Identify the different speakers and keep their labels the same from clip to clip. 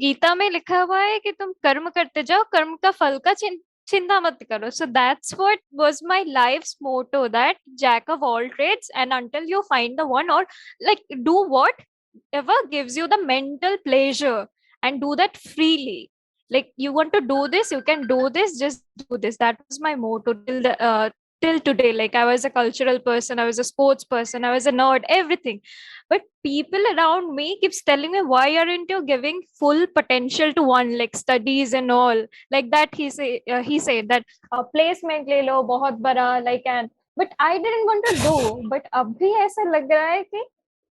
Speaker 1: गीता में लिखा हुआ है कि तुम कर्म करते जाओ, कर्म का फल का चिंता मत करो. So that's what was my life's motto, that jack of all trades, and until you find the one, or like do whatever gives you the mental pleasure and do that freely. Like you want to do this, you can do this, just do this. That was my motto till today. Like I was a cultural person, I was a sports person, I was a nerd, everything. But people around me keeps telling me, why aren't you giving full potential to one, like studies and all? Like that he said that placement ले लो बहुत बड़ा, like, and but I didn't want to do. But अभी ऐसा लग रहा है कि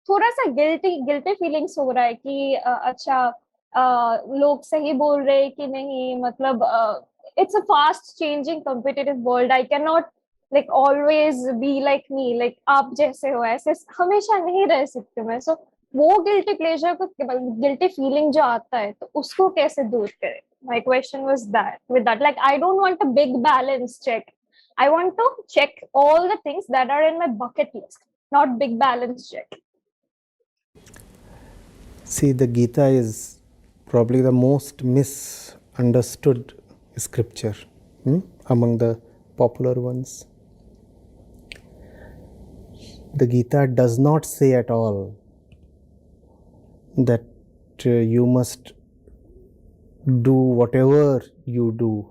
Speaker 1: थोड़ा सा गिल्टी फीलिंग्स हो रहा है कि अच्छा लोग सही बोल रहे हैं कि नहीं, मतलब it's a fast changing competitive world. I can not like always be like me, like आप जैसे हो ऐसे हमेशा नहीं रह सकते मैं. सो वो गिल्टी प्लेजर को, गिल्टी फीलिंग जो आता है, तो उसको कैसे दूर करें? My question was that, with that, like, I don't want a big balance check. I want to check all the things that are in my bucket list, not big balance check.
Speaker 2: See, the Gita is probably the most misunderstood scripture among the popular ones. The Gita does not say at all that you must do whatever you do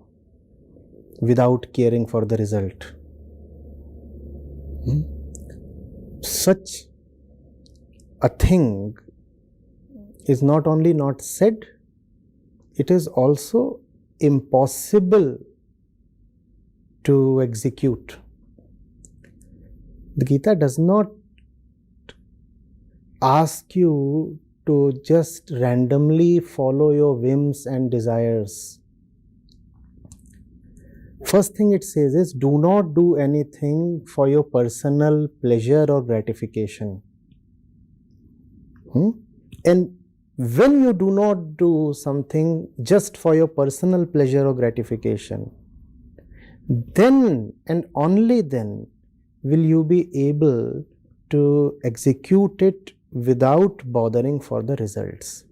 Speaker 2: without caring for the result. Such a thing is not only not said, it is also impossible to execute. The Gita does not ask you to just randomly follow your whims and desires. First thing it says is, do not do anything for your personal pleasure or gratification. And when you do not do something just for your personal pleasure or gratification, then and only then will you be able to execute it without bothering for the results.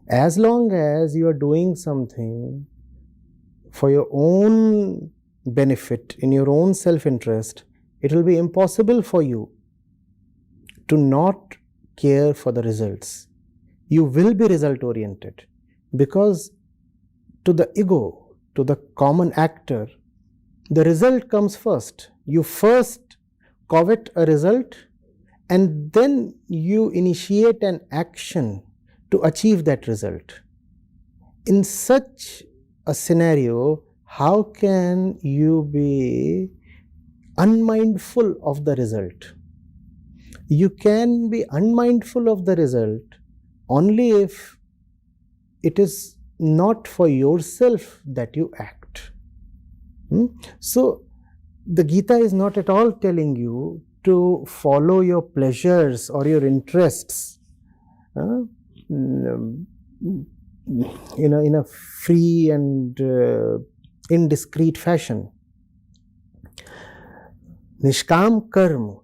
Speaker 2: As long as you are doing something for your own benefit, in your own self-interest, it will be impossible for you to not care for the results. You will be result oriented, because to the ego, to the common actor, the result comes first. You first covet a result, and then you initiate an action to achieve that result. In such a scenario, how can you be unmindful of the result? You can be unmindful of the result only if it is not for yourself that you act. So the Gita is not at all telling you to follow your pleasures or your interests in a free and indiscreet fashion. Nishkam karma,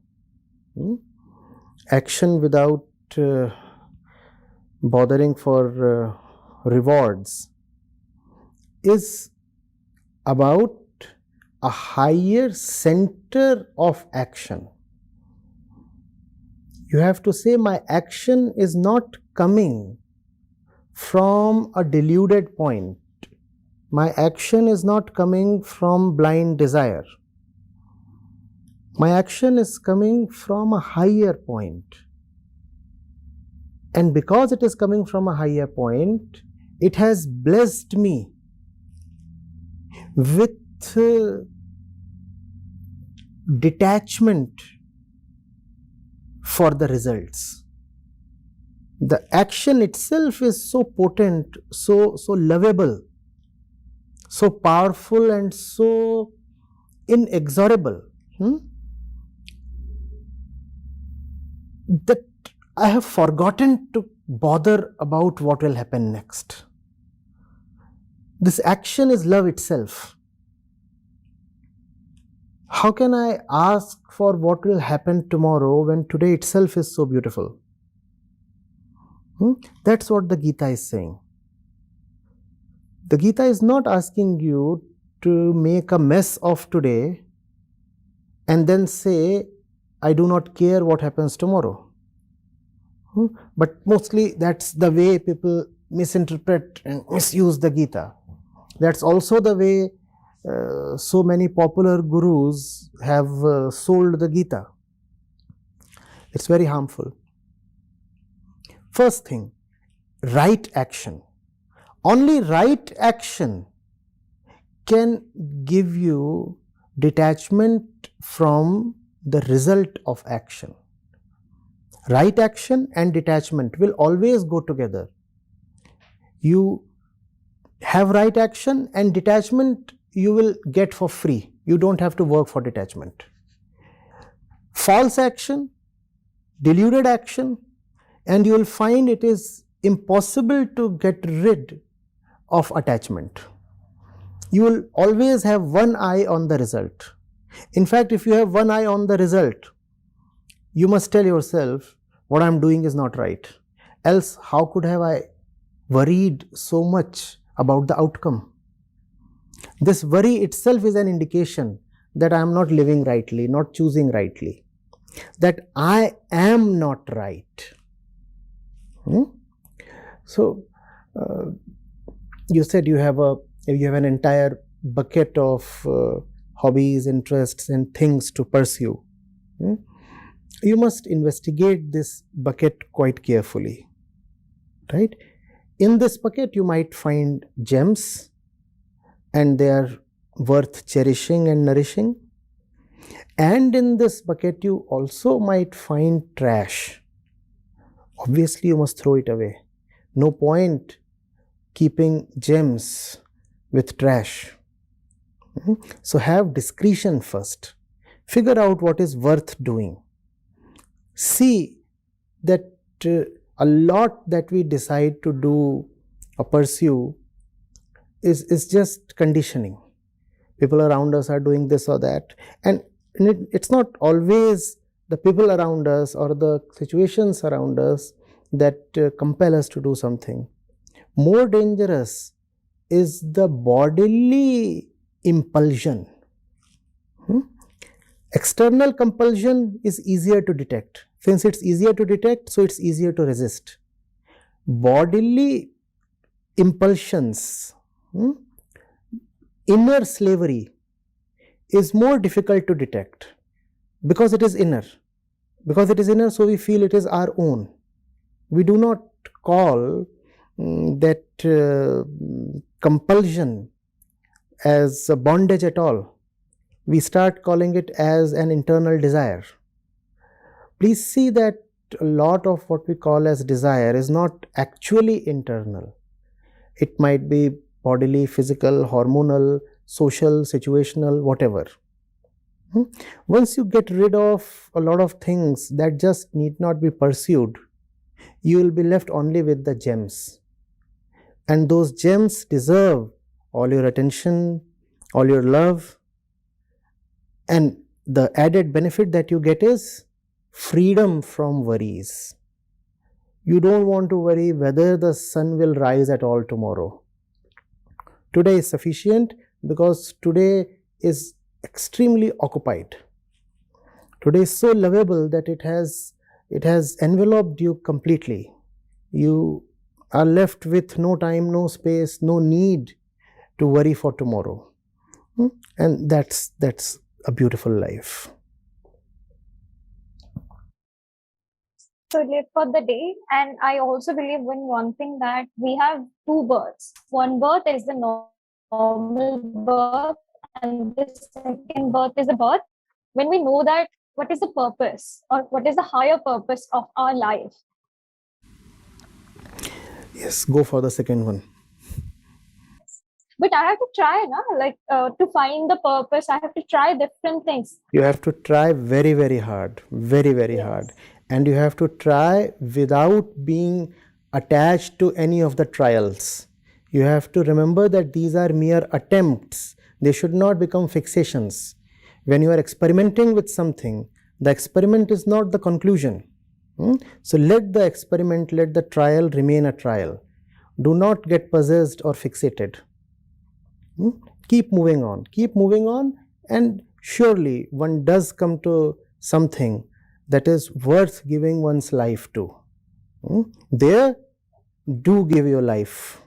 Speaker 2: action without bothering for rewards, is about a higher center of action. You have to say, my action is not coming from a deluded point. My action is not coming from blind desire. My action is coming from a higher point. And because it is coming from a higher point, it has blessed me with detachment for the results. The action itself is so potent, so lovable, so powerful, and so inexorable that I have forgotten to bother about what will happen next. This action is love itself. How can I ask for what will happen tomorrow when today itself is so beautiful? That's what the Gita is saying. The Gita is not asking you to make a mess of today and then say, I do not care what happens tomorrow. But mostly that's the way people misinterpret and misuse the Gita. That's also the way so many popular gurus have sold the Gita. It's very harmful. First thing, right action. Only right action can give you detachment from the result of action. Right action and detachment will always go together. You have right action and detachment you will get for free. You don't have to work for detachment. False action, deluded action, and you will find it is impossible to get rid of attachment. You will always have one eye on the result. In fact, if you have one eye on the result, you must tell yourself, what I am doing is not right. Else, how could have I worried so much about the outcome? This worry itself is an indication that I am not living rightly, not choosing rightly, that I am not right. So, you said you have an entire bucket of hobbies, interests, and things to pursue. You must investigate this bucket quite carefully, right? In this bucket, you might find gems, and they are worth cherishing and nourishing. And in this bucket, you also might find trash. Obviously, you must throw it away. No point keeping gems with trash. So have discretion first. Figure out what is worth doing. See that a lot that we decide to do or pursue is just conditioning. People around us are doing this or that, and it's not always the people around us or the situations around us that compel us to do something. More dangerous is the bodily impulsion. External compulsion is easier to detect. Since it's easier to detect, so it's easier to resist. Bodily impulsions, inner slavery, is more difficult to detect because it is inner. Because it is inner, so we feel it is our own. We do not call that compulsion as a bondage at all. We start calling it as an internal desire. Please see that a lot of what we call as desire is not actually internal. It might be bodily, physical, hormonal, social, situational, whatever. Once you get rid of a lot of things that just need not be pursued, you will be left only with the gems. And those gems deserve all your attention, all your love. And the added benefit that you get is freedom from worries. You don't want to worry whether the sun will rise at all tomorrow. Today is sufficient because today is extremely occupied. Today is so lovable that it has enveloped you completely. You are left with no time, no space, no need to worry for tomorrow. And that's a beautiful life.
Speaker 1: To live for the day. And I also believe in one thing, that we have two births. One birth is the normal birth, and the second birth is a birth when we know that what is the purpose or what is the higher purpose of our life.
Speaker 2: Yes, go for the second one.
Speaker 1: But I have to try, to find the purpose. I have to try different things.
Speaker 2: You have to try very, very hard, very, very hard. And you have to try without being attached to any of the trials. You have to remember that these are mere attempts. They should not become fixations. When you are experimenting with something, the experiment is not the conclusion. So let the experiment, let the trial remain a trial. Do not get possessed or fixated. Keep moving on, and surely one does come to something that is worth giving one's life to. There, do give your life.